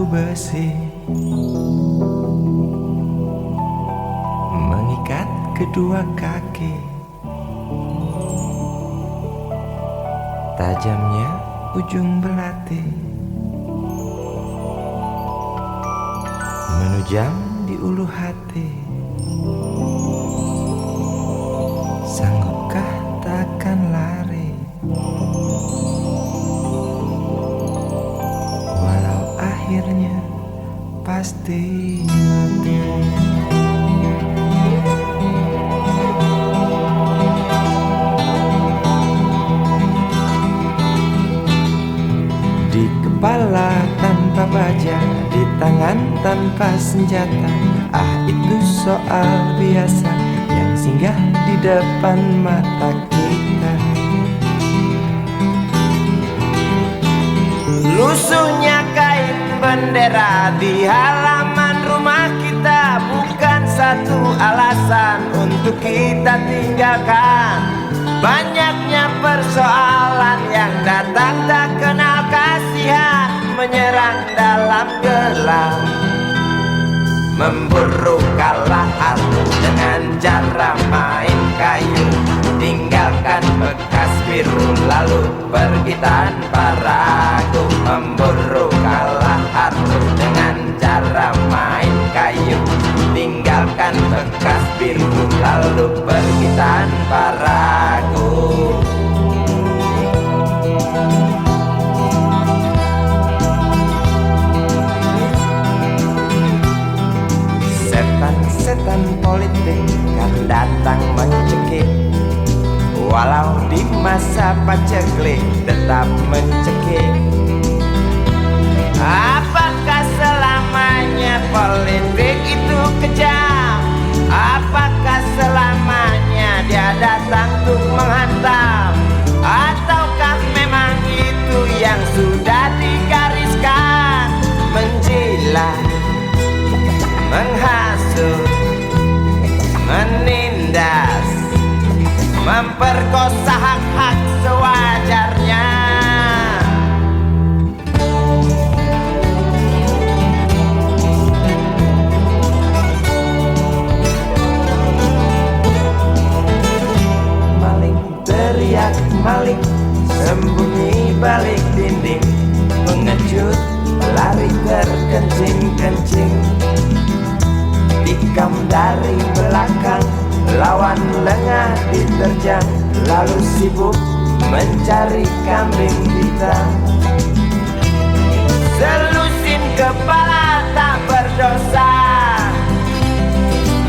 besi mengikat kedua kaki. Tajamnya ujung belati menujam di ulu hati. Sanggupkah takkan lari, walau akhirnya pasti mati. Di kepala tanpa baja, di tangan tanpa senjata. Ah, itu soal biasa yang singgah di depan mata kita. Lusuhnya kain bendera di halaman rumah kita bukan satu alasan untuk kita tinggalkan. Banyaknya persoalan yang datang tak kenal kasihan, menyerang dalam gelap, memburu kalah harus dengan cara main kayu. Tinggalkan bekas biru lalu pergi tanpa ragu, memburu kalah harus dengan cara main kayu. Tinggalkan bekas biru lalu pergi tanpa ragu. Setan politik kan datang mencekik, walau di masa paceklik tetap mencekik. Apakah selamanya politik itu kejam? Apakah selamanya dia datang untuk menghantam? Ataukah memang itu yang sudah digariskan? Menjilat, menghasut, menindas, memperkosa hak-hak sewajarnya. Maling teriak maling, sembunyi balik dinding, pengecut lari terkencing-kencing. Tikam dari belakang, lawan lengah diterjang, lalu sibuk mencari kambing hitam. Selusin kepala tak berdosa,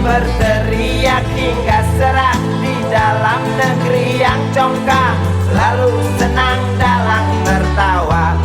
berteriak hingga serak di dalam negeri yang congkak, lalu senang dalam tertawa.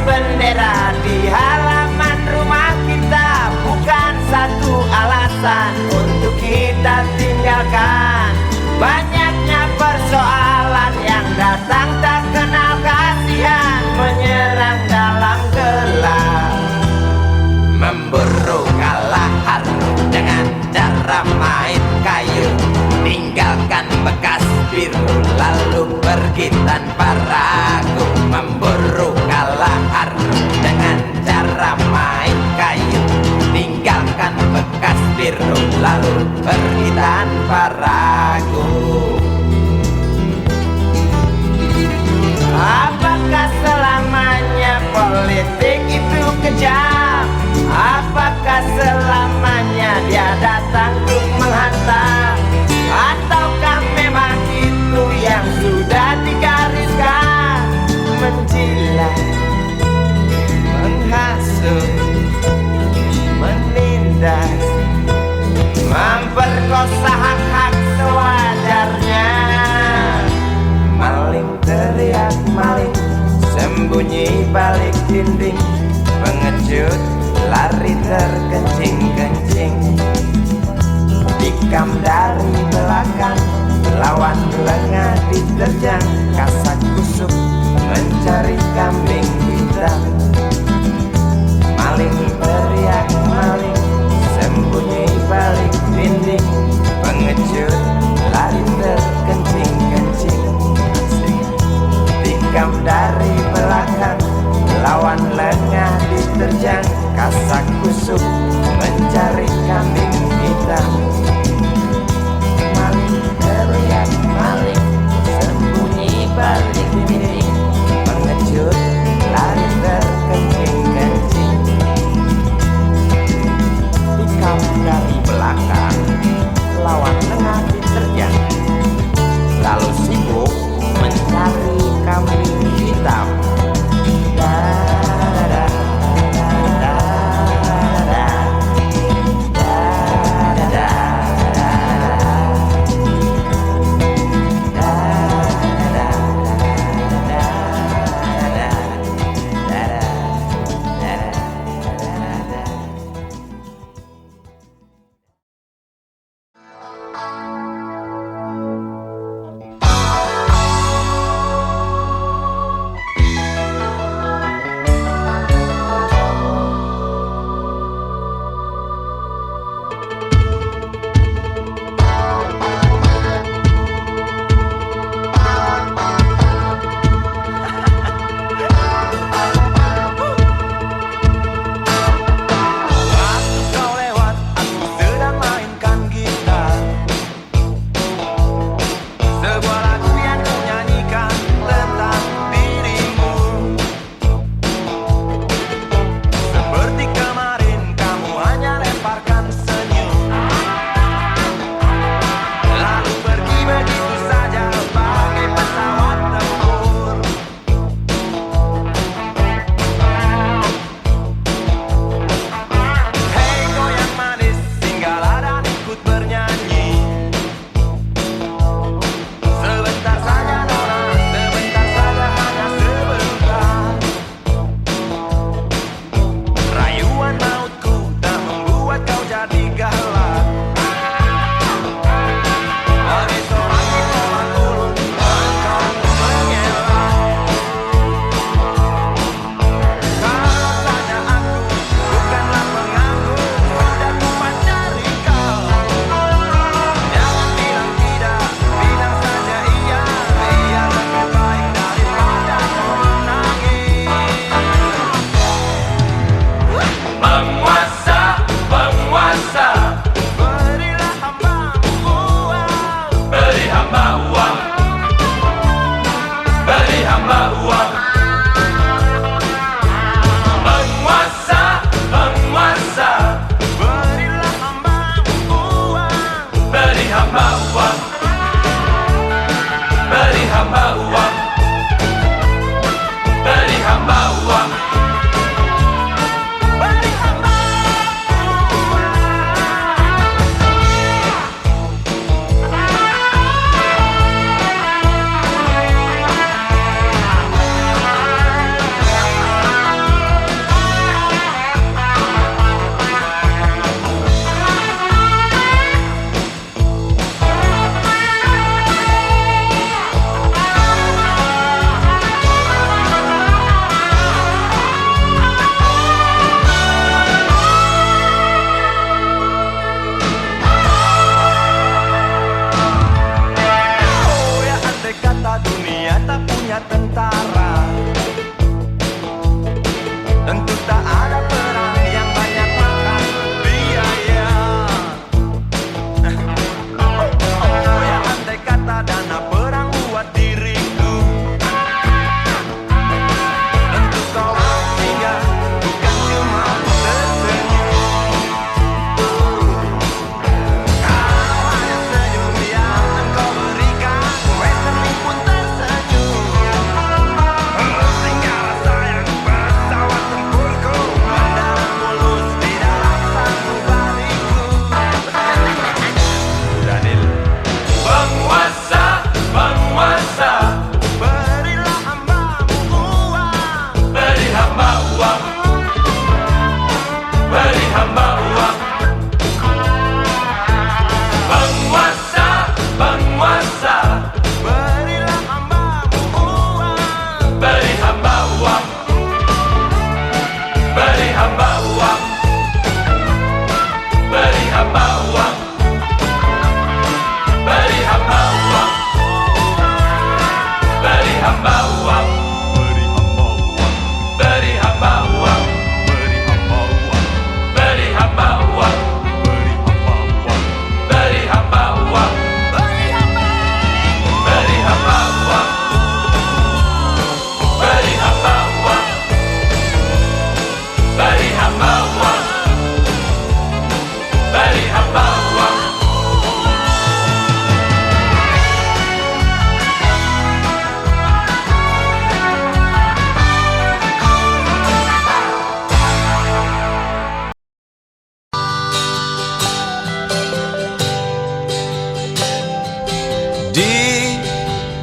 Bendera di halaman rumah kita bukan satu alasan untuk kita tinggalkan. Banyaknya persoalan yang datang tak kenal kasihan, menyerang dalam gelap, memburu kalah harus dengan cara main kayu. Tinggalkan bekas biru lalu pergi tanpa ragu, memburu kalah harus dengan cara main kayu. Tinggalkan bekas biru lalu pergi tanpa ragu. Apakah selamanya politik itu kejam? Apakah selamanya dia datang untuk menghantam? Ataukah memang itu yang sudah digariskan? Menjilat, menghasut, menindas, memperkosa hak-hak dinding, pengecut lari terkencing-kencing. Tikam dari belakang, lawan lengah diterjang. Kasak kusuk mencari kambing hitam. Maling teriak maling, sembunyi balik dinding, pengecut lari terkencing-kencing. Tikam dari belakang, lawan lengah diterjang. Kasak kusuk mencari kambing hitam. Maling teriak maling, sembunyi balik dinding, pengecut lari terkencing-kencing. Tikam dari belakang, lawan lengah diterjang. Lalu sibuk mencari kambing hitam.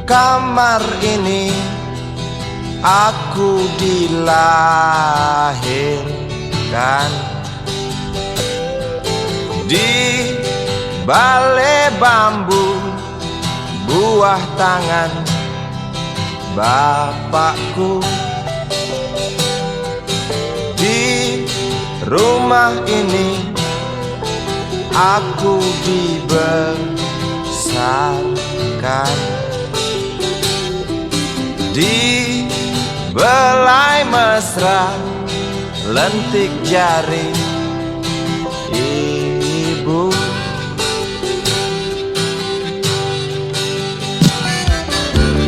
kamar ini aku dilahirkan. Di balai bambu buah tangan bapakku. Di rumah ini aku dibesarkan. Di belai mesra lentik jari ibu.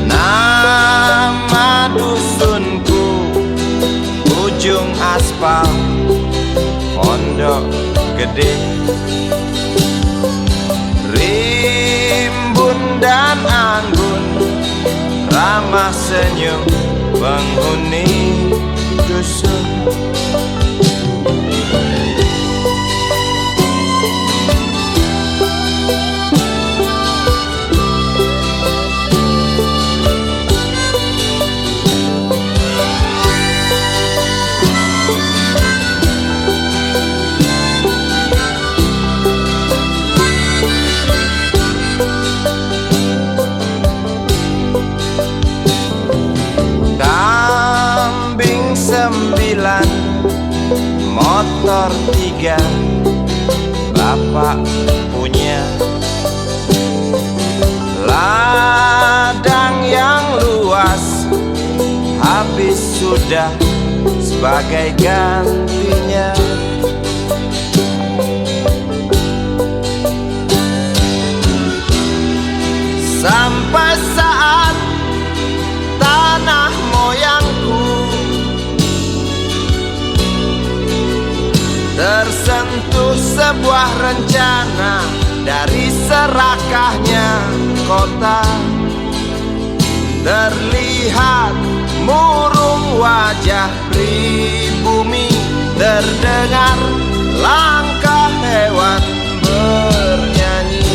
Nama dusunku ujung aspal Pondok Gede. Rimbun dan anggun ramah senyum penghuni dusun. Kambing 9, motor 3 bapak punya. Ladang yang luas habis sudah sebagai gantinya. Sampai saat tanah moyangku tersentuh sebuah rencana dari serakahnya kota. Terlihat murung wajah pribumi, terdengar langkah hewan bernyanyi.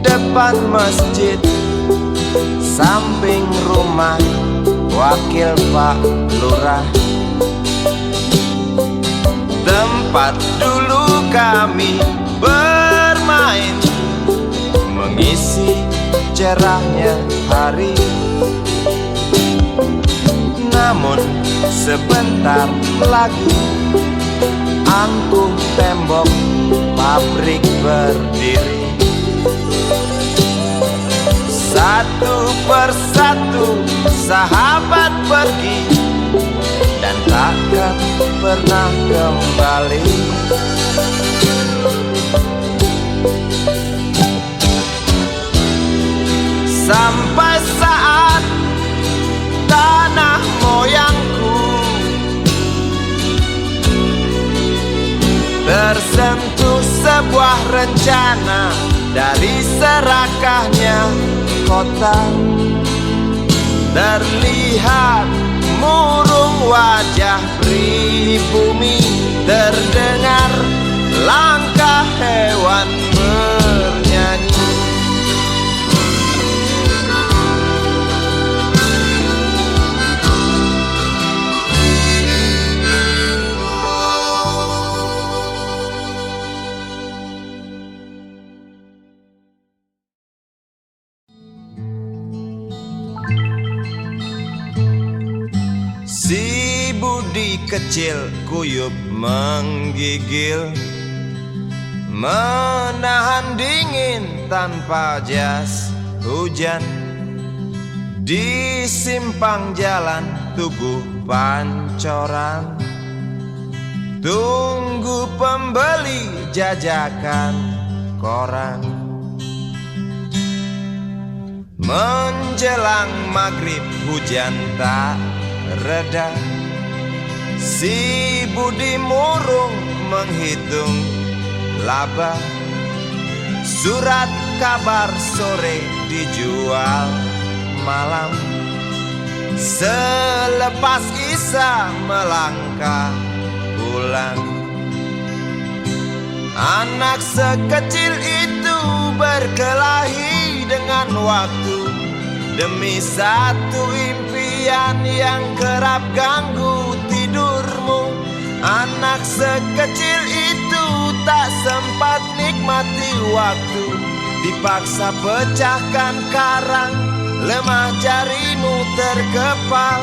Depan masjid samping rumah wakil Pak Lurah, tempat dulu kami bermain mengisi cerahnya hari. Namun sebentar lagi angkuh tembok pabrik berdiri. Satu persatu sahabat pergi dan takkan pernah kembali. Sampai saat tanah moyangku tersentuh sebuah rencana dari serakahnya kota. Terlihat murung wajah pribumi, terdengar langkah hewan bernyanyi. Si Budi kecil kuyup menggigil, menahan dingin tanpa jas hujan. Di simpang jalan Tugu Pancoran, tunggu pembeli jajakan koran. Menjelang maghrib hujan tak reda, si Budi murung menghitung laba. Surat kabar sore dijual malam. Selepas Isa melangkah pulang, anak sekecil itu berkelahi dengan waktu demi satu impian yang kerap ganggu tidurmu. Anak sekecil itu tak sempat nikmati waktu, dipaksa pecahkan karang, lemah jarimu terkepal.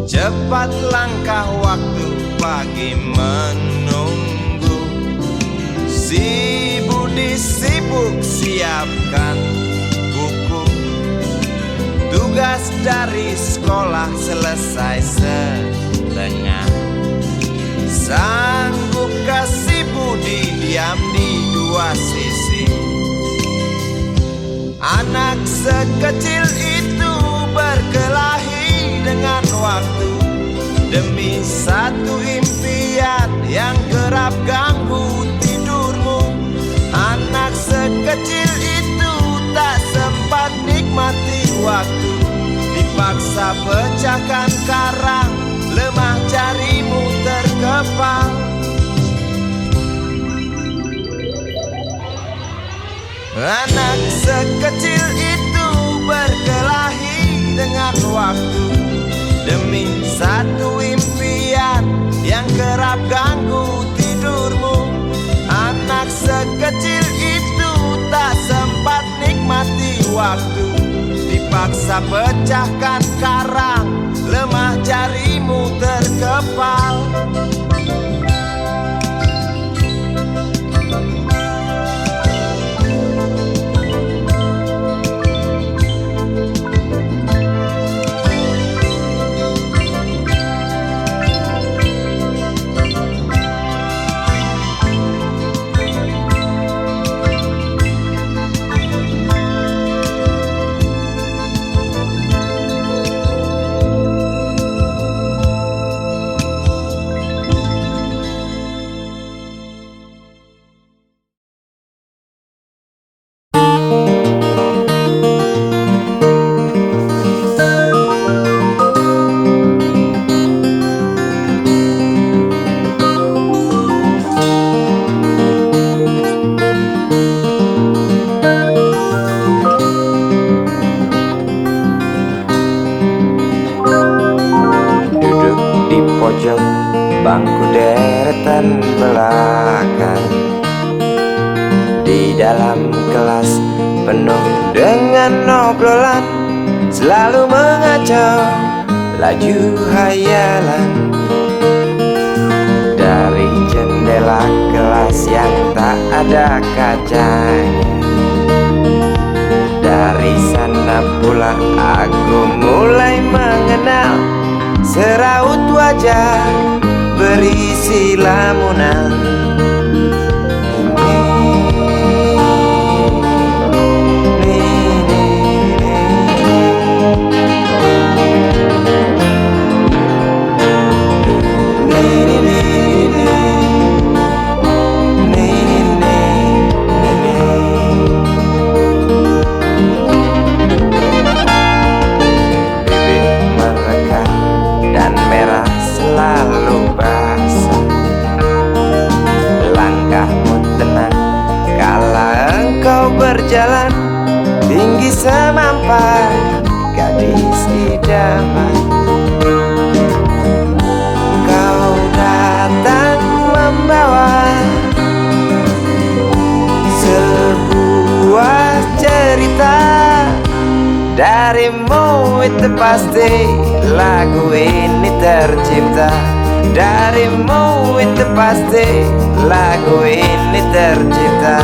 Cepat langkah waktu, pagi menunggu. Si Budi sibuk siapkan buku. Tugas dari sekolah selesai setengah. Sanggupkah si Budi diam di dua sisi? Anak sekecil itu berkelahi dengan waktu demi satu impian yang kerap ganggu tidurmu. Anak sekecil itu tak sempat nikmati waktu, dipaksa pecahkan karang, lemah jarimu terkepal. Anak sekecil itu berkelahi dengan waktu demi satu impian yang kerap ganggu tidurmu. Anak sekecil itu tak sempat nikmati waktu, dipaksa pecahkan karang, lemah jarimu terkepal. Bangku deretan belakang, di dalam kelas penuh dengan obrolan, selalu mengacau laju hayalan. Dari jendela kelas yang tak ada kacanya, dari sana pula aku mulai mengenal seraut wajah berisi lamunan. Bibir mereka dan merah selalu basah. Darimu itu pasti lagu ini tercipta. Darimu itu pasti lagu ini tercipta.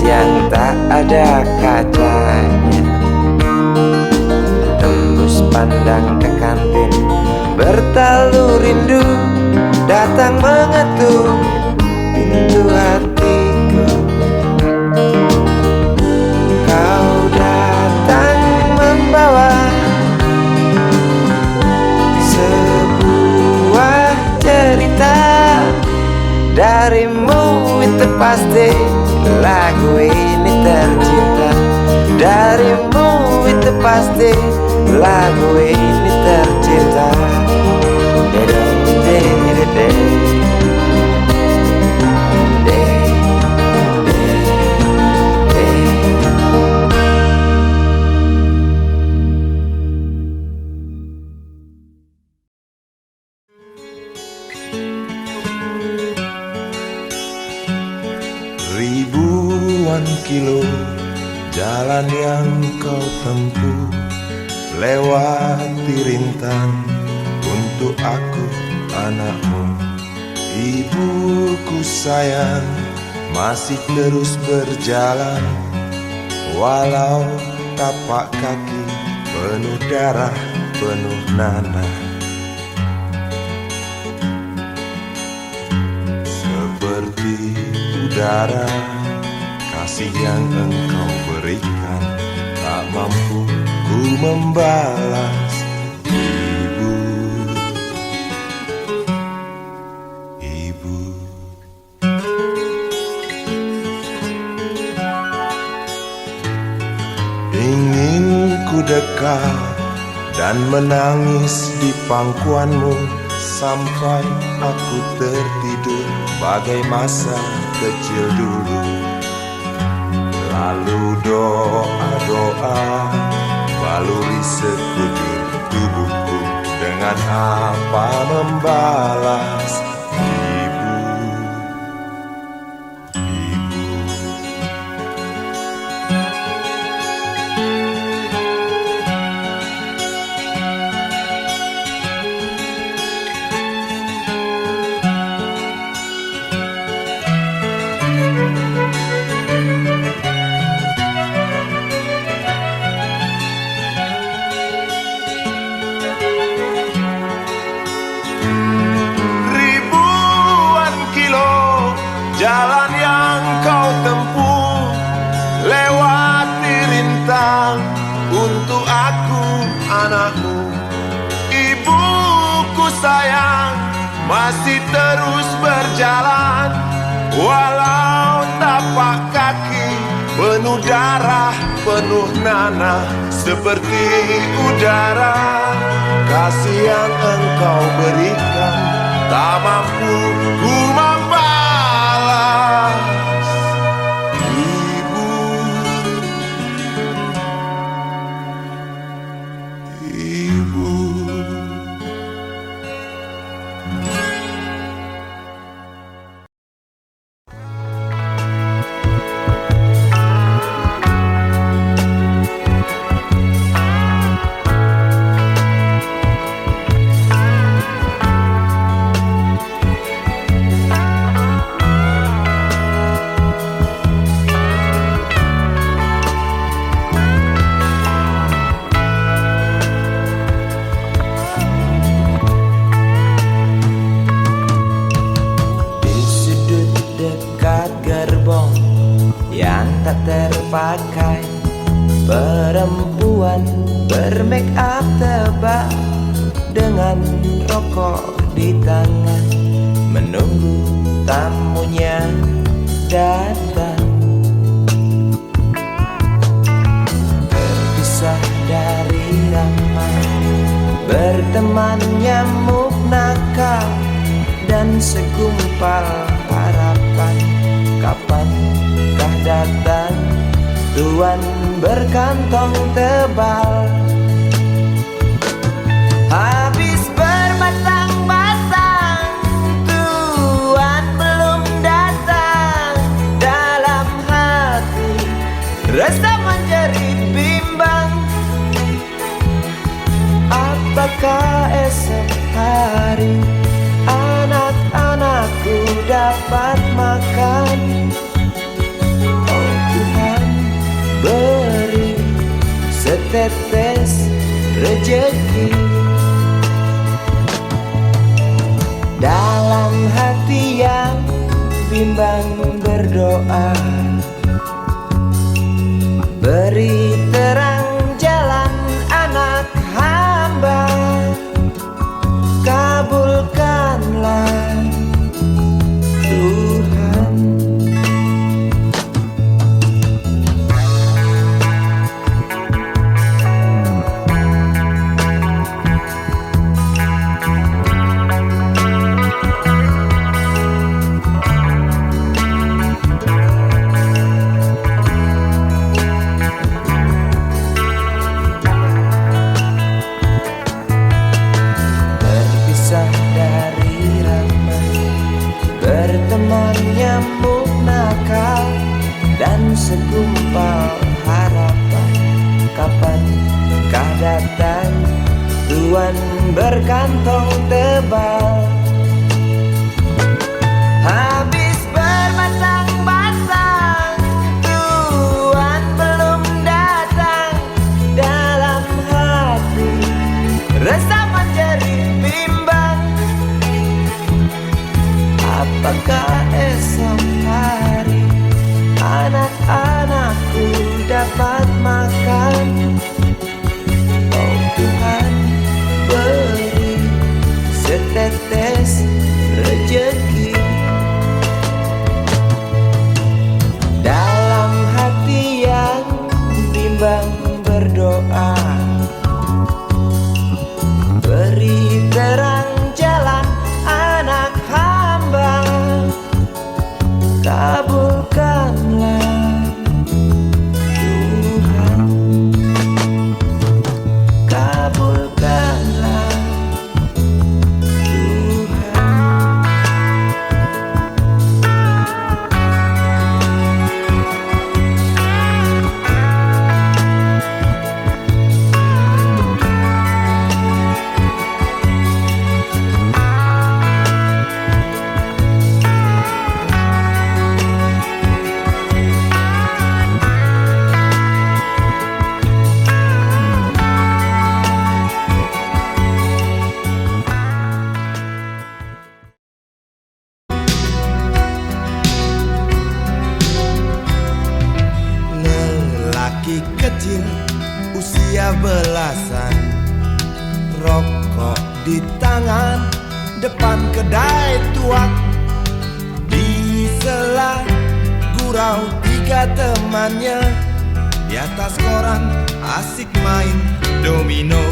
Yang tak ada kacanya, tembus pandang ke kantin, bertalu rindu datang mengetuk pintu hatiku. Kau datang membawa sebuah cerita. Darimu itu pasti lagu ini tercipta. Darimu itu pasti lagu ini tercipta. Ribuan kilo jalan yang kau tempuh, lewati rintang untuk aku anakmu. Ibuku sayang masih terus berjalan, walau tapak kaki penuh darah, penuh nanah. Seperti udara, kasih yang engkau berikan tak mampu ku membalas. Ibu, ibu. Ingin ku dekat dan menangis di pangkuanmu sampai aku tertidur bagai masa kecil dulu. Lalu doa-doa baluri sekujur tubuhku, dengan apa membalas. Ibu, ibu. Jalan yang kau tempuh, lewati rintang untuk aku anakmu. Ibuku sayang masih terus berjalan, walau tapak kaki penuh darah, penuh nanah. Seperti udara, kasih yang engkau berikan tak mampu ku membalas. Ibu, ibu. yang tak terpakai, perempuan bermake up tebal dengan rokok di tangan, menunggu tamunya datang. Terpisah dari ramai, berteman nyamuk nakal dan segumpal harapan. Kapankah datang tuan berkantong tebal? Habis berbatang-batang, tuan belum datang. Dalam hati rasa menjerit bimbang, apakah esok hari anak-anakku dapat makan? Oh Tuhan, beri setetes rejeki. Dalam hati yang bimbang berdoa, beri terang jalan anak hamba, kabulkanlah Tuhan. Terpisah dari ramai, berteman nyamuk nakal dan segumpal harapan. Kapankah datang tuan berkantong tebal? Habis berbatang-batang, tuan belum datang. Dalam hati rasa menjerit bimbang, apakah esok hari anak-anakku dapat makan? Oh Tuhan, beri setetes rejeki. Dalam hati yang bimbang berdoa, beri terang jalan anak hamba, kabulkanlah Tuhan, kabulkanlah Tuhan. Lelaki kecil usia belasan, rokok di tangan depan kedai tuak. Di sela gurau tiga temannya, di atas koran asik main domino.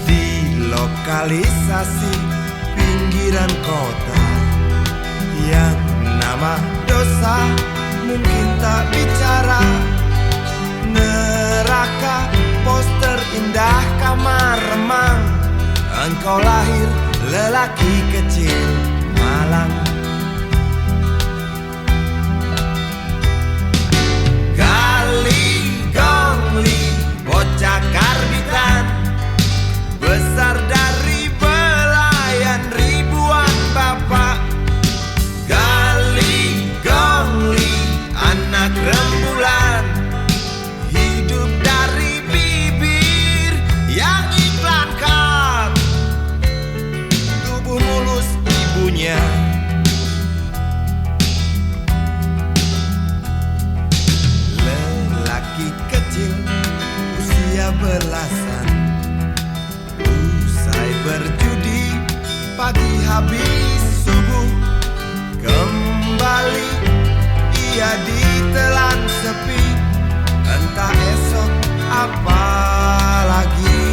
Di lokalisasi pinggiran kota yang nama dosa mungkin tak bicara, neraka poster indah kamar remang. Engkau lahir lelaki kecil malang. Gali gongli bocah karbitan, besar dari belayan ribuan bapak. Gali gongli anak rembulan, hidup dari bibir yang iklan cup. Tubuh mulus ibunya alasan. Usai berjudi pagi habis subuh, kembali ia ditelan sepi. Entah esok apa lagi.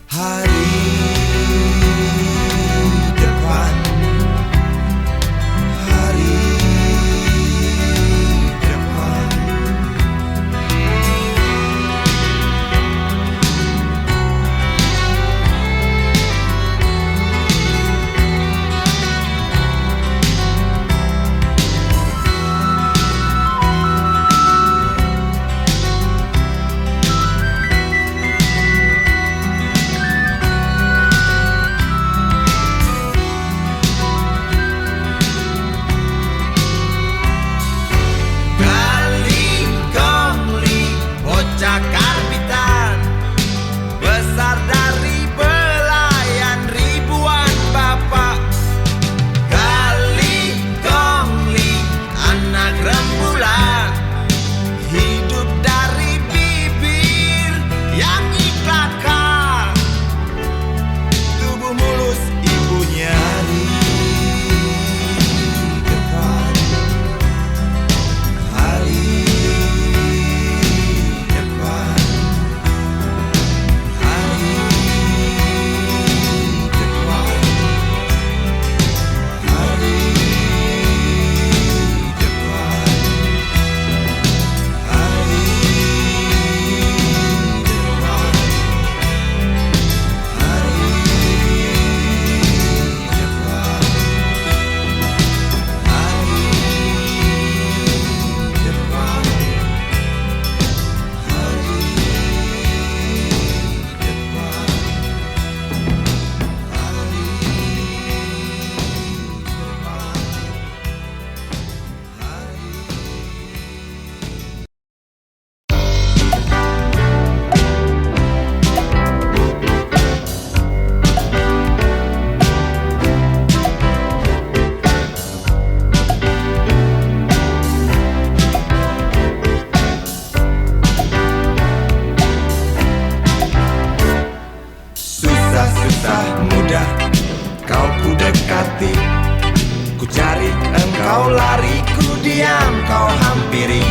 Hari depan, hari depan. Bocah karbitan besar dari belayan ribuan bapak. Kali gongli anak rembulan, hidup dari bibir yang iklaka, tubuh mulus ibunya. Susah mudah kau ku dekati, ku cari engkau lari, ku diam kau hampiri.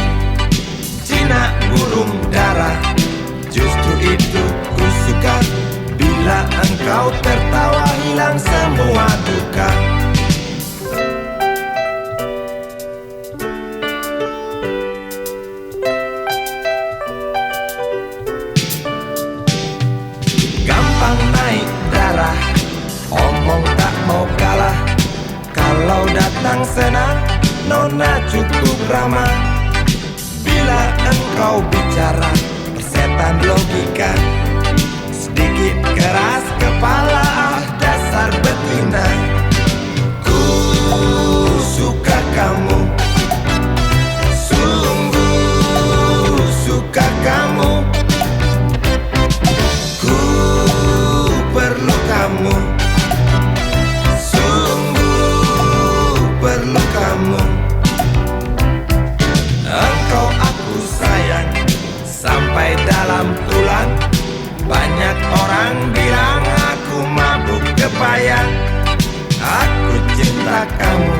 Jinak burung dara, justru itu ku suka. Bila engkau tertawa hilang semua duka. Gampang naik darah, omong tak mau kalah. Kalau datang senang, nona cukup ramah. Bila engkau bicara, persetan logika. Sedikit keras kepala, ah dasar betina. Ku suka kamu, sungguh suka kamu. Kamu, sungguh perlu kamu. Engkau aku sayang sampai dalam tulang. Banyak orang bilang aku mabuk kepayang. Aku cinta kamu,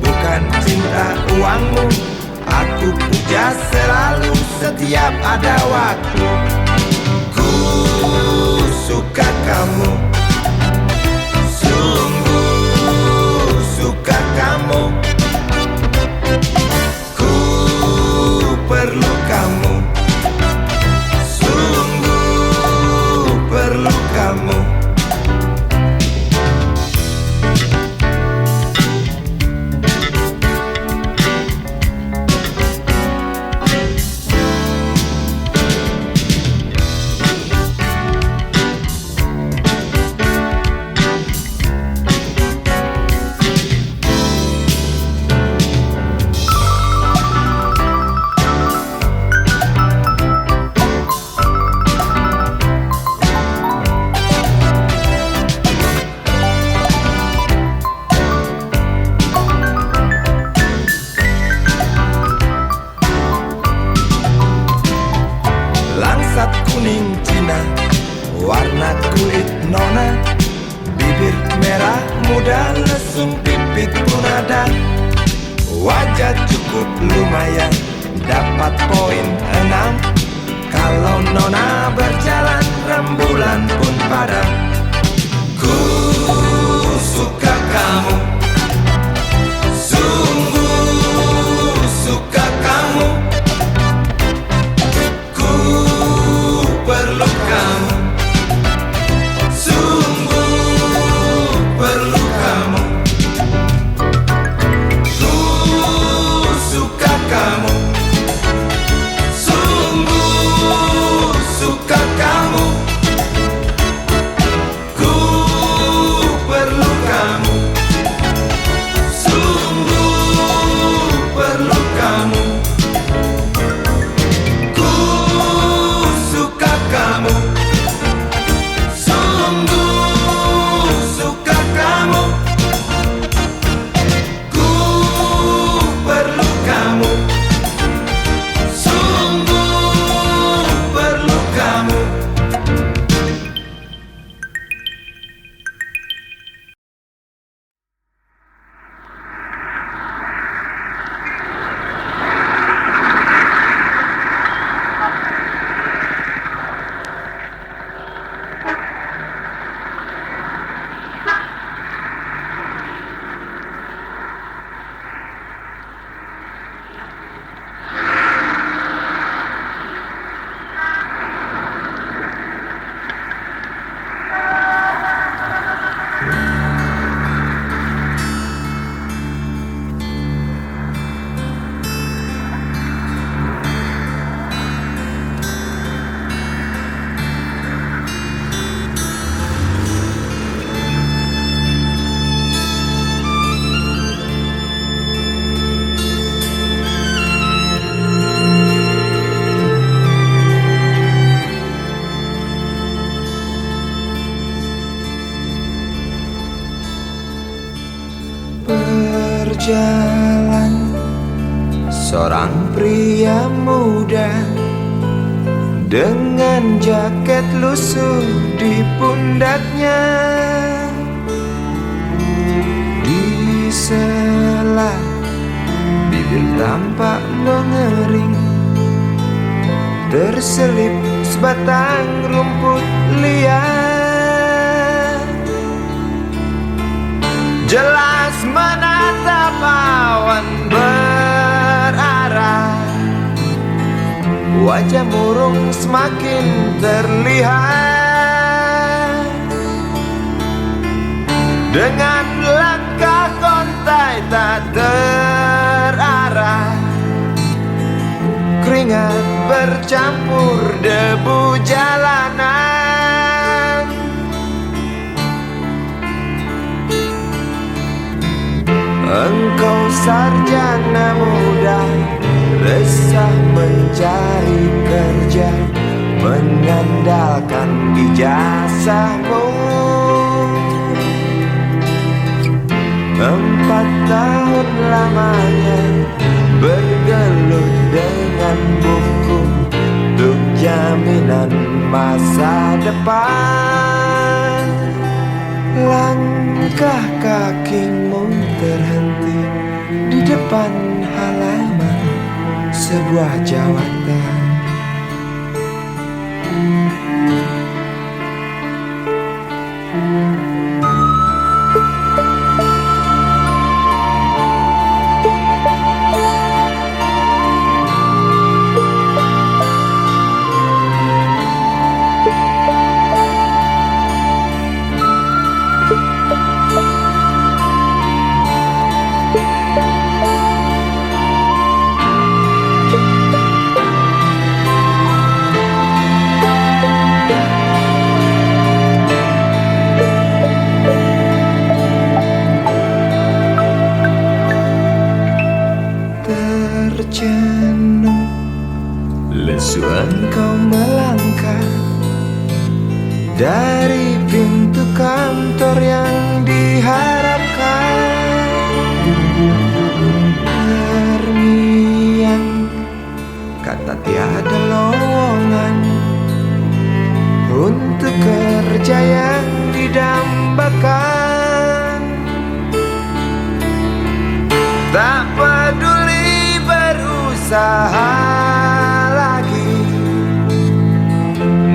bukan cinta uangmu. Aku puja selalu setiap ada waktu. Ku suka kamu, sungguh suka kamu. Ku perlu kamu, sungguh perlu kamu. Bangsat kuning Cina, warna kulit nona, bibir merah muda, lesung pipit pun ada. Wajah cukup lumayan, dapat poin 6. Kalau nona berjalan, rembulan pun padam. Ku suka kamu, sungguh suka kamu. Ku perlu kamu, sungguh perlu kamu. Ku suka kamu, sungguh suka kamu. Ku perlu kamu, sungguh perlu kamu. Ku suka kamu, sungguh suka kamu. Ku perlu kamu, sungguh perlu kamu. Berjalan seorang pria muda dengan jaket lusuh di pundaknya. Di sela bibir tampak mengering, terselip sebatang rumput liar. Jelas menatap awan berarah, wajah murung semakin terlihat. Dengan langkah kontai tak terarah, keringat bercampur debu jalanan. Engkau sarjana muda, resah mencari kerja, mengandalkan ijazahmu. 4 tahun lamanya bergelut dengan buku untuk jaminan masa depan. Langkah kakimu terhenti di depan halaman sebuah jawatan. Tercenung lesu engkau melangkah dari pintu kantor yang diharapkan. Terngiang kata tiada lowongan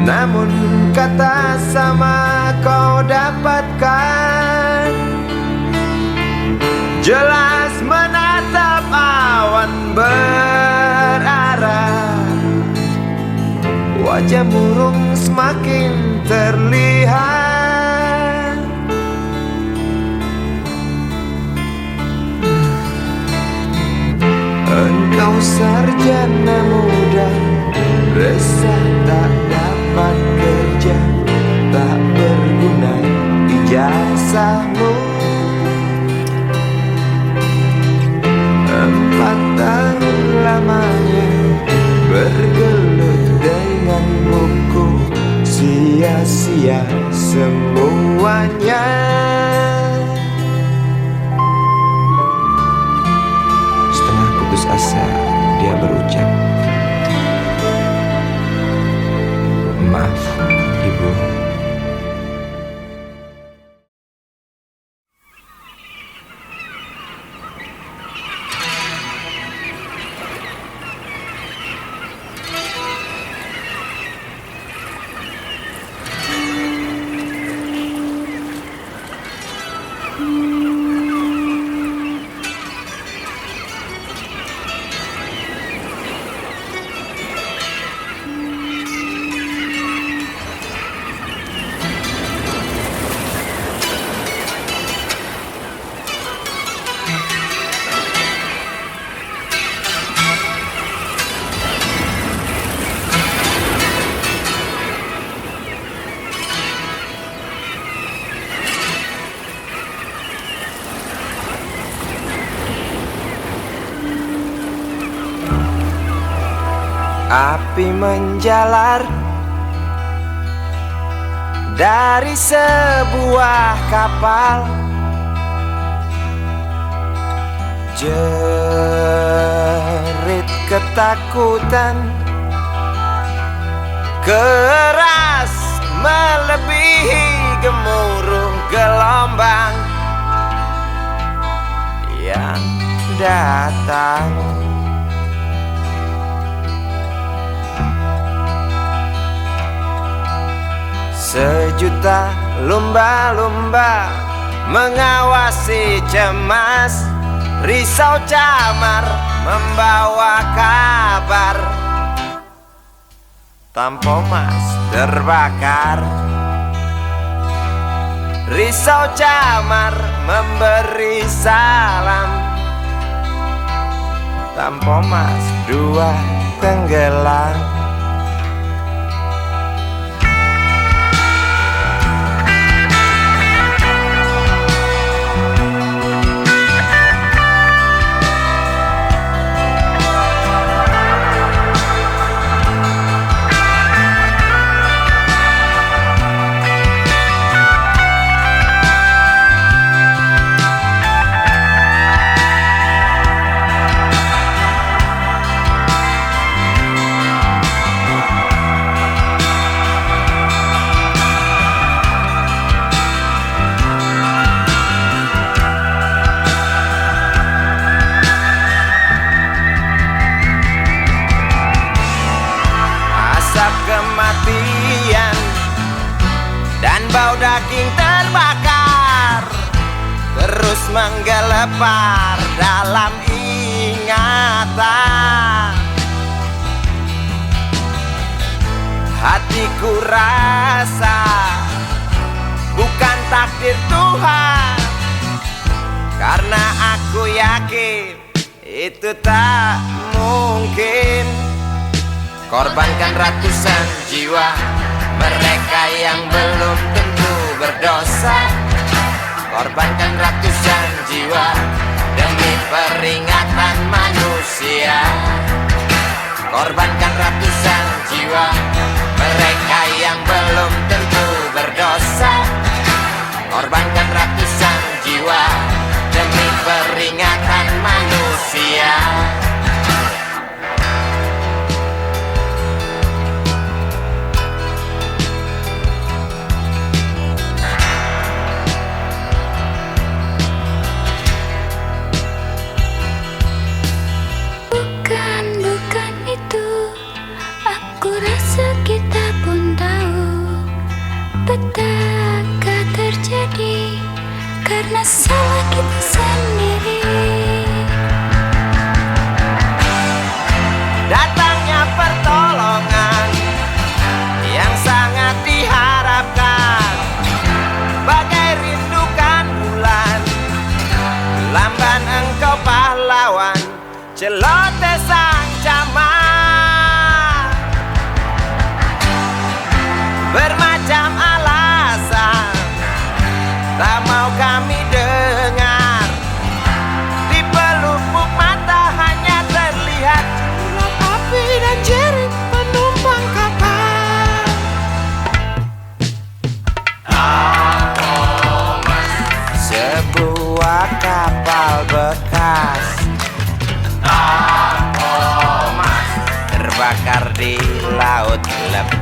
namun kata sama kau dapatkan. Jelas menatap awan berarah, wajah murung semakin terlihat. Engkau sarjana muda, resah tak dapat kerja, tak berguna ijazahmu. 4 tahun lamanya bergelut dengan buku, sia-sia semuanya. Setengah putus asa dia berucap, "Maaf, Ibu." Api menjalar dari sebuah kapal, jerit ketakutan keras melebihi gemuruh gelombang yang datang. Sejuta lumba-lumba mengawasi cemas, risau camar membawa kabar. Tampomas terbakar, risau camar memberi salam. Tampomas 2 tenggelam. Kematian dan bau daging terbakar terus menggelepar dalam ingatan. Hatiku rasa bukan takdir Tuhan, karena aku yakin itu tak mungkin. Korbankan ratusan jiwa, mereka yang belum tentu berdosa. Korbankan ratusan jiwa demi peringatan manusia. Korbankan ratusan jiwa, mereka yang belum tentu berdosa. Korbankan ratusan jiwa demi peringatan manusia. Bukan itu, aku rasa gitu.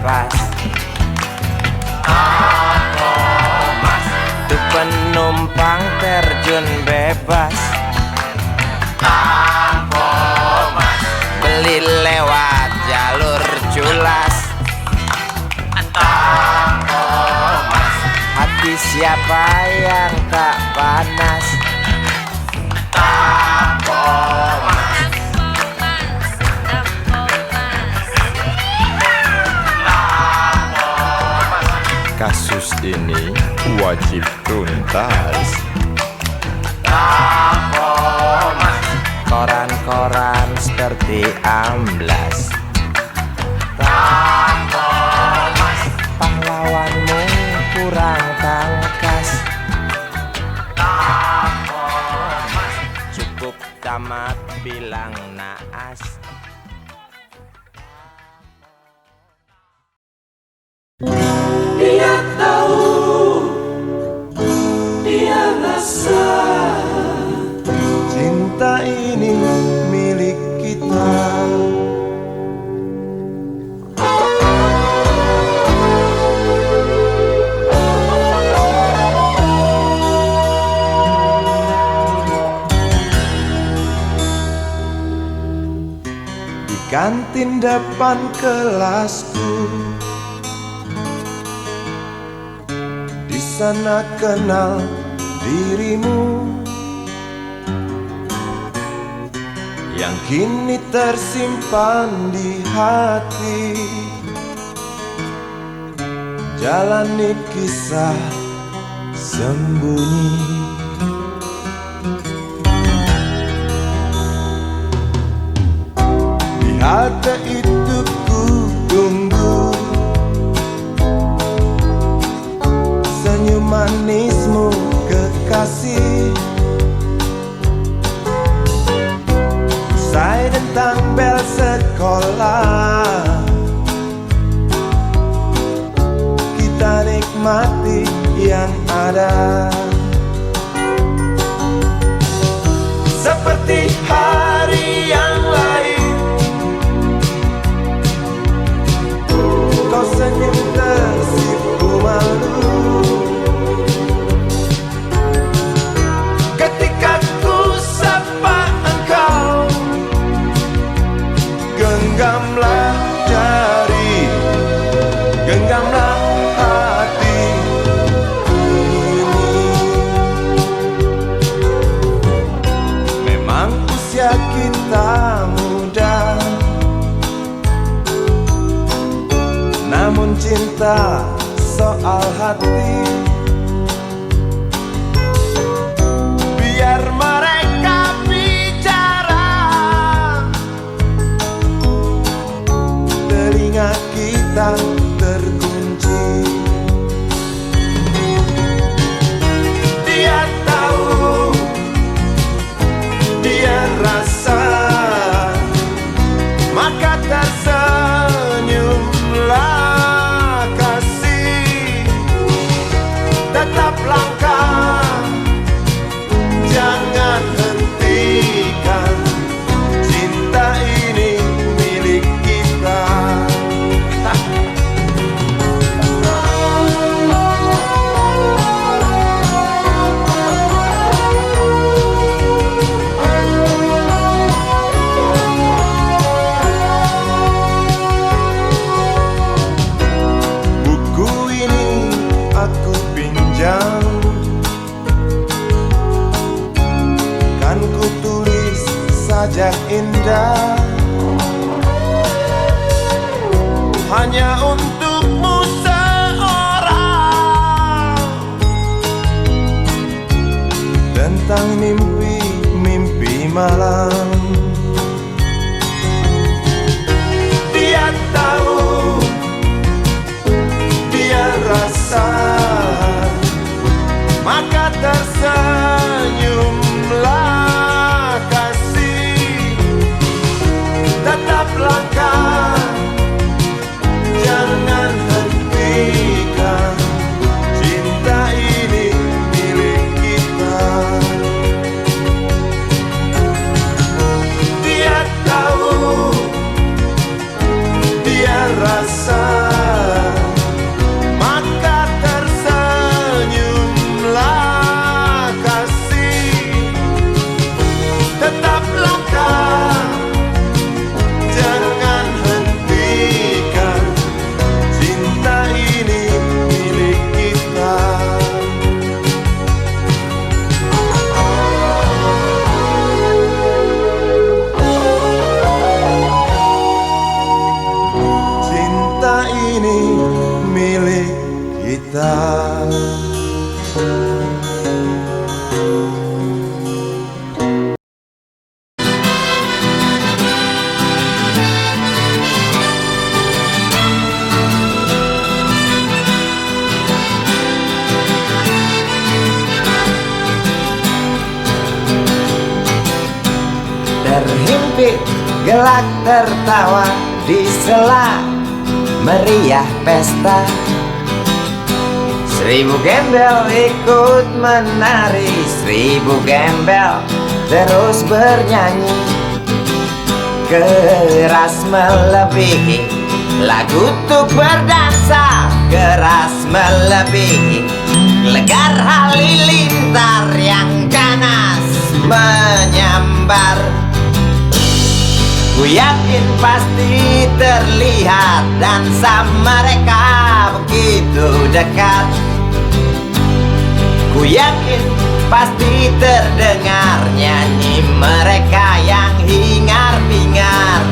pas. Tuh penumpang terjun bebas. Beli lewat jalur culas. Hati siapa yang tak panas? Kasus ini wajib tuntas. Koran-koran seperti amblas. Pahlawanmu kurang tangkas. Cukup tamat bilang naas. Dia tahu, dia rasa Cinta ini milik kita. Di kantin depan kelasku, di sana kenal dirimu, yang kini tersimpan di hati. Jalani kisah sembunyi. Di halte itu ku tunggu senyum manismu kekasih. Usai tentang bel sekolah, kita nikmati yang ada. Seperti hari yang lain, kau senyum tersipu malu ketika ku sapa engkau. Genggamlah jari, genggamlah hati ini. Memang usia kita muda, namun cinta soal hati. Biar mereka bicara, telinga kita terkunci. Dia tahu, dia rasa, maka tersenyumlah kasih. Tetap langkah, jangan hentikan. Cinta ini milik kita. Buku ini aku pinjam, kan ku tulis sajak indah, hanya untukmu seorang, tentang mimpi-mimpi malam. Dia tahu, dia rasa, maka tersenyumlah kasih. Tetap langkah, jangan hentikan. Cinta ini milik kita. kita. Terhimpit gelak tertawa di sela meriah pesta. 1000 gembel ikut menari, 1000 gembel terus bernyanyi. Keras melebihi lagu untuk berdansa, keras melebihi legar halilintar yang ganas menyambar. Ku yakin pasti terlihat dansa mereka begitu dekat. Ku yakin pasti terdengar nyanyi mereka yang hingar-bingar.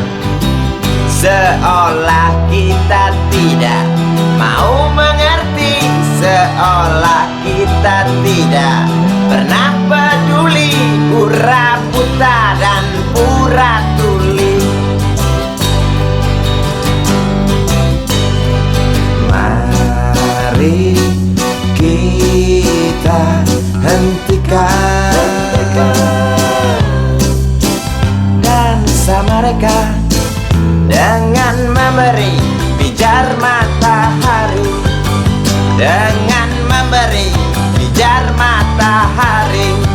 Seolah kita tidak mau mengerti, seolah kita tidak pernah peduli, pura buta dan pura tuli. Mari kita hentikan dansa mereka dengan memberi pijar matahari, dengan memberi pijar matahari.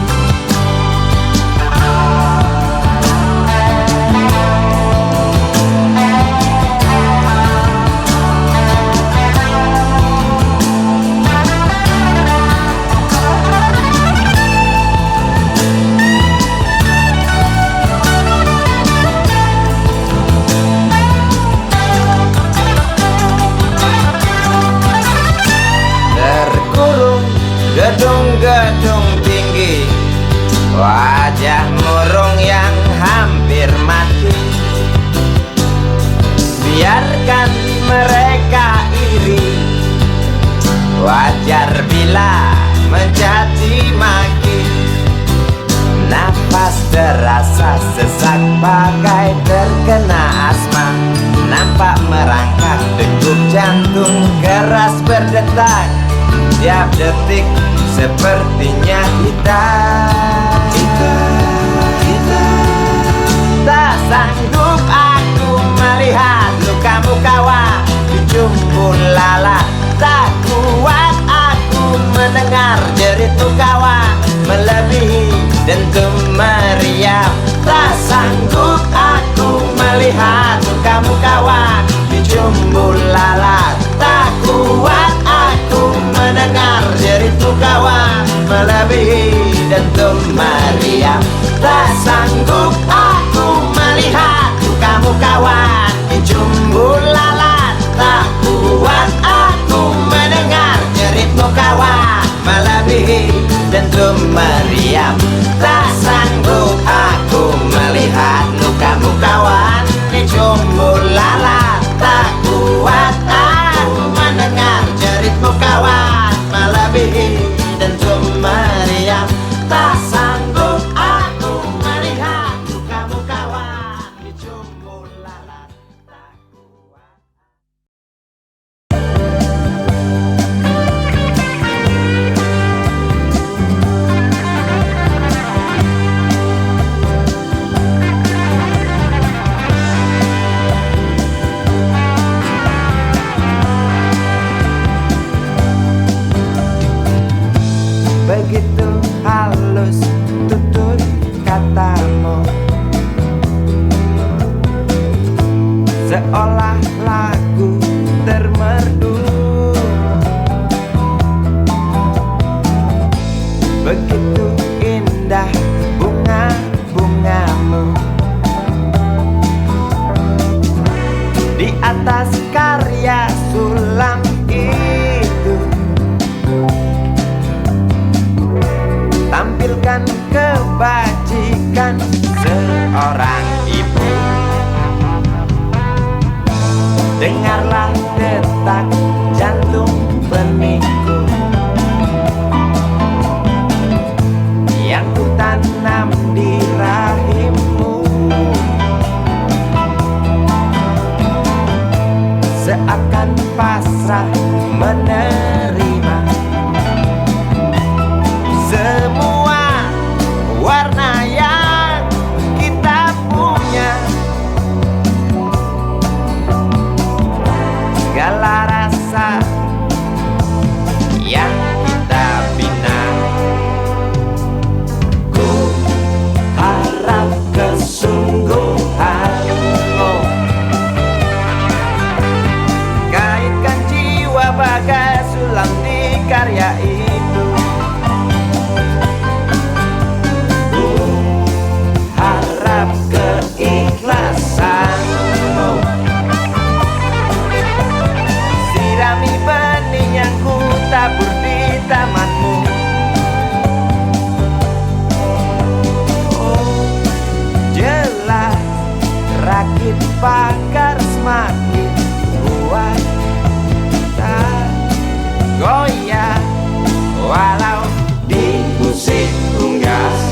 Gedung-gedung tinggi, wajah murung yang hampir mati. Biarkan mereka iri, wajar bila mencaci maki. Nafas terasa sesak bagai terkena asma. Nampak merangkak degup jantung keras berdetak. Tiap detik sepertinya kita tak sanggup aku melihat lukamu kawan di jumbo lalat. Tak kuat aku mendengar jeritmu kawan melebihi dentum meriam. Tak sanggup aku melihat lukamu kawan di jumbo lalat. Tak kuat aku mendengar jeritmu kawan melebihi dentum meriam. Tak sanggup aku melihat lukamu kawan di jumbo lalat. Tak kuat aku mendengar jeritmu kawan melebihi dentum meriam. Tak sanggup aku melihat lukamu kawan di jumbo lalat. Tak kuat aku mendengar jeritmu kawan melebihi dentum meriam. Tak sanggup aku melihat lukamu kawan di jumbo lalat. Tak kuat. Begitu halus tutur katamu, seolah lagu termerdu. Begitu indah bunga-bungamu di atas karya sulam itu. Tampilkan kebajikan seorang ibu. Dengarlah detak jantung benih menerima semua warna yang kita punya, segala rasa yang kita bina. Ku harap kesungguhanmu kaitkan jiwa bagai sulam di karya itu. Ku harap keikhlasanmu sirami benih yang ku tabur di tamanmu. Oh, jelas rakit bakar semakin kuat, tak goyah walau diusik unggas.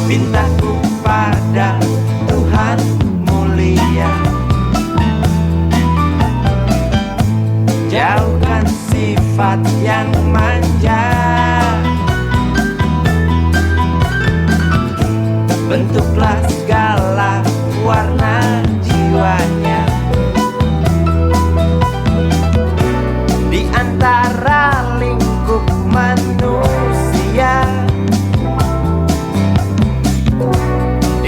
Mintaku pada Tuhan mulia, jauhkan sifat yang manja, bentuklah segala warna jiwanya di antara lingkup manusia,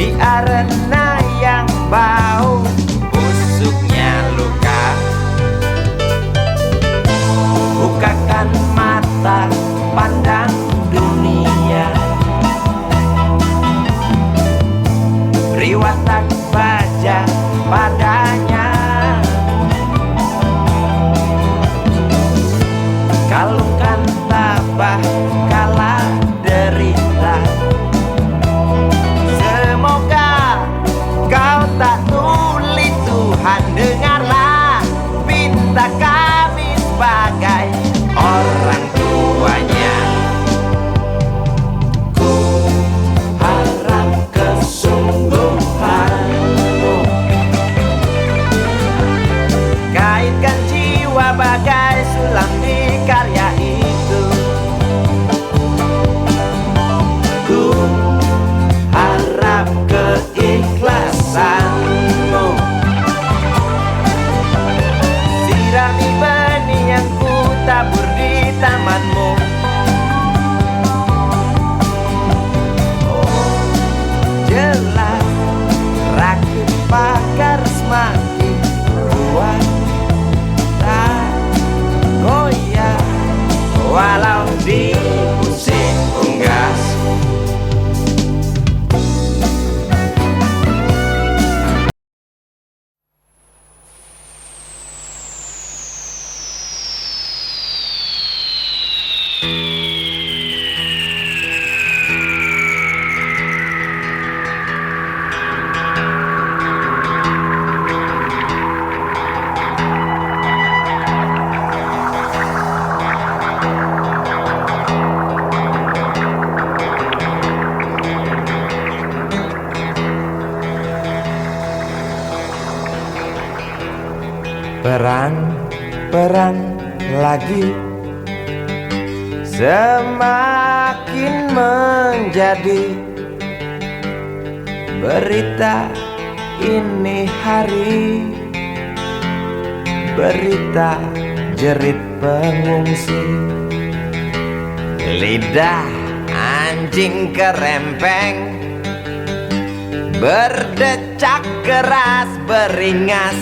di arena yang bau busuknya luka. Bukakan mata pandang dunia, beri watak baja padanya, kalungkan tabah kala derita. Semoga kau tak tuli, Tuhan dengarlah pinta kami sebagai orang tuanya. Ku harap kesungguhanmu kaitkan jiwa bagai sulam di karya itu. Ku harap keikhlasanmu sirami benih yang ku tabur di tamanmu. Oh, jelas rakit bakar semakin kuat, tak goyah walau diusik unggas. Perang lagi, semakin makin menjadi berita ini hari, berita jerit pengungsi. Lidah anjing kerempeng berdecak keras beringas,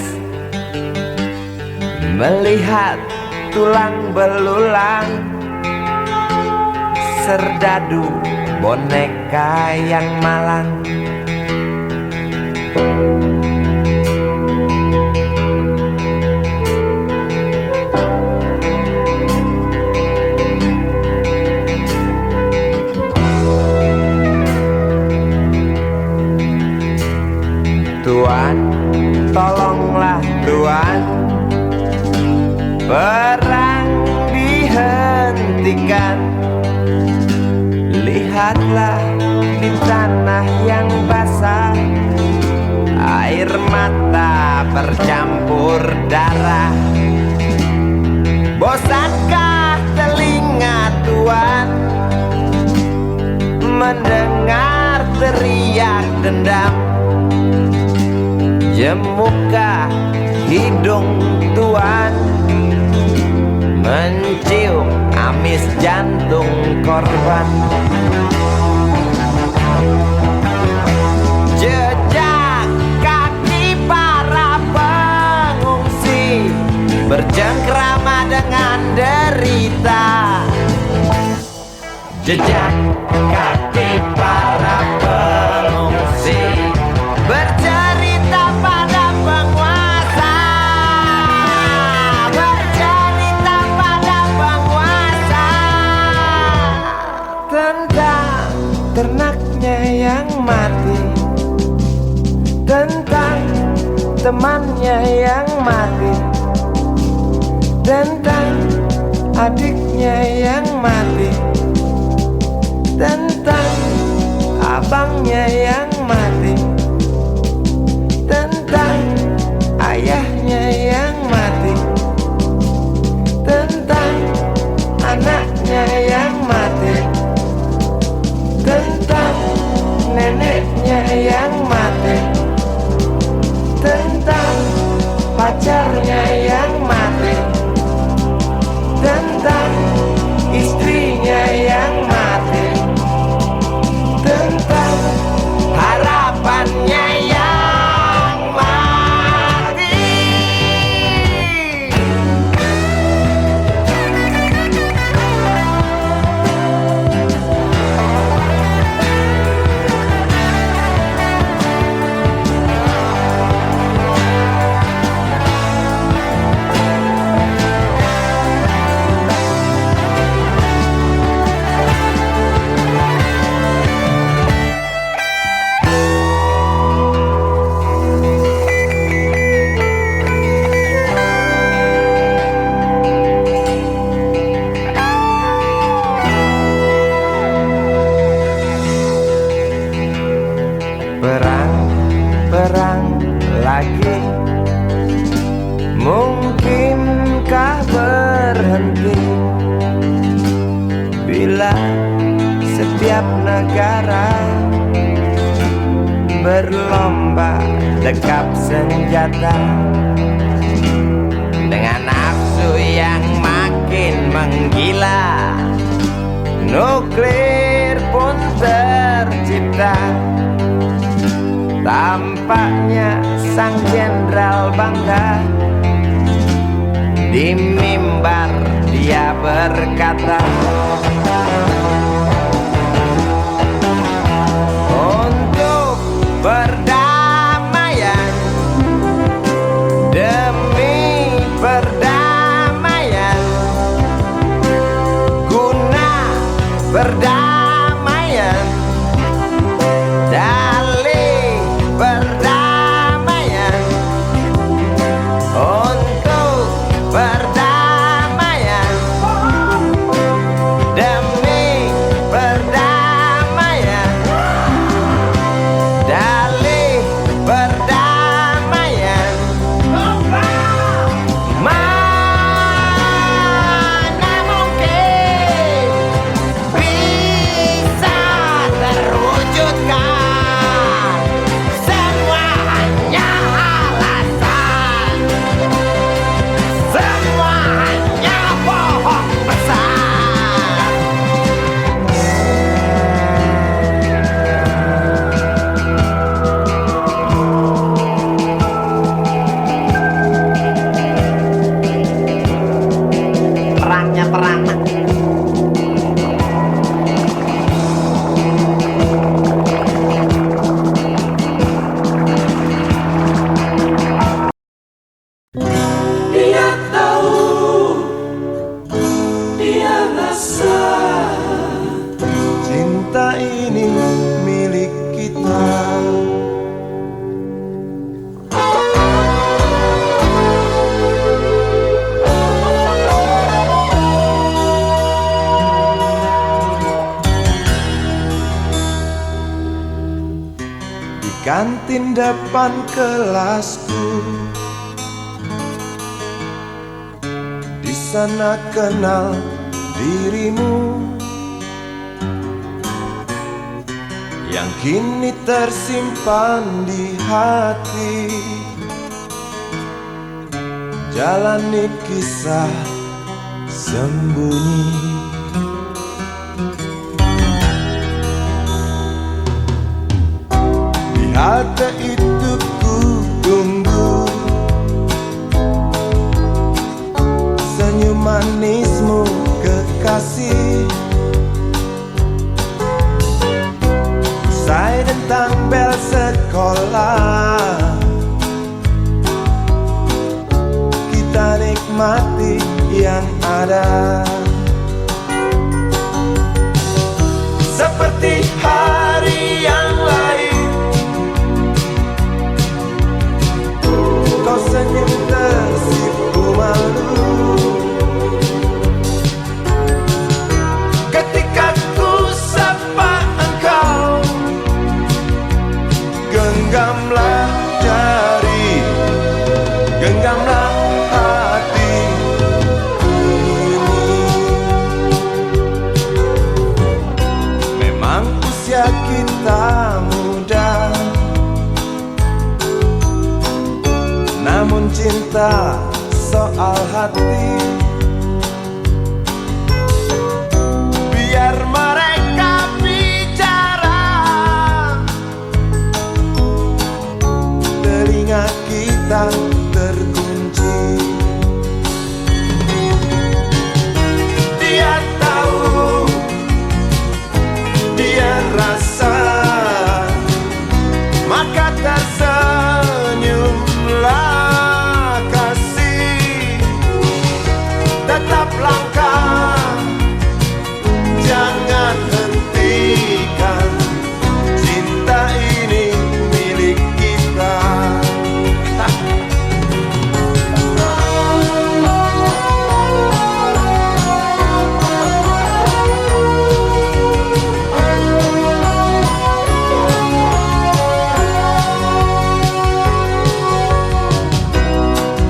melihat tulang belulang serdadu boneka yang malang. Tuan, tolonglah Tuan, perang dihentikan. Lihatlah di tanah yang basah, air mata bercampur darah. Bosankah telinga Tuan mendengar teriak dendam? Jemukah hidung Tuan mencium amis jantung korban? Jejak kaki para pengungsi bercengkrama dengan derita. Jejak kaki para pengungsi bercerita pada penguasa, bercerita pada penguasa tentang ternaknya yang mati, tentang temannya yang mati, tentang adiknya yang mati, tentang abangnya yang mati, tentang ayahnya yang mati, tentang anaknya yang mati, tentang neneknya yang mati, tentang pacarnya yang mati, tentang istrinya yang mati, tentang harapannya yang mati. Perang lagi, mungkinkah berhenti bila setiap negara berlomba dekap senjata dengan nafsu yang makin menggila? Nuklir pun tercipta. Tampaknya sang jenderal bangga, di mimbar dia berkata, untuk perdamaian, demi perdamaian, guna perdamaian, dalih perdamaian, untuk perdamaian, demi kantin depan kelasku. Di sana kenal dirimu yang kini tersimpan di hati. Jalani kisah sembunyi. Di halte itu ku tunggu senyum manismu kekasih. Usai tentang bel sekolah, kita nikmati yang ada. Seperti hari yang lain, kau senyum tersipu malu ketika ku sapa engkau. Genggamlah jari, genggamlah hati ini. Memang usia kita muda, namun cinta soal hati. Biar mereka bicara, telinga kita terkunci. Dia tahu, dia rasa, maka tersenyumlah kasih. Tetap langkah, jangan hentikan, cinta ini milik kita.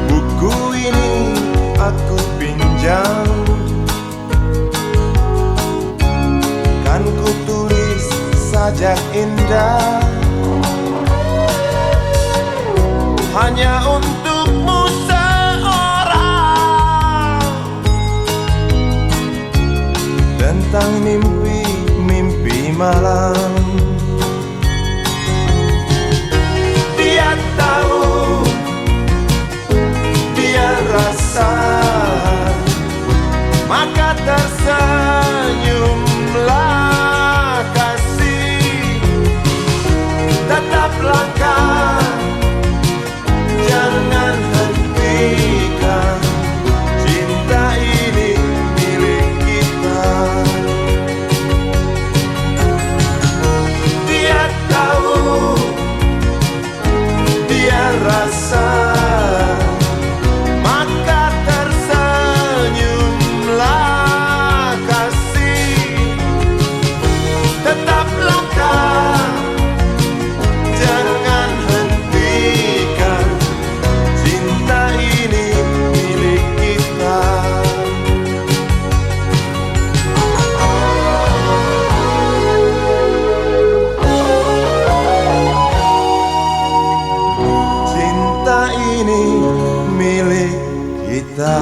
Buku ini aku pinjam, kan ku tulis sajak indah hanya untukmu seorang, tentang mimpi-mimpi malam. Dia tahu, dia rasa, maka tersenyumlah kasih. Tetap langkah, jangan hentikan, cinta ini milik kita. Dia tahu, dia rasa, maka tersenyumlah kasih. Tetap langkah, jangan hentikan, cinta ini milik kita. Cinta ini milik kita.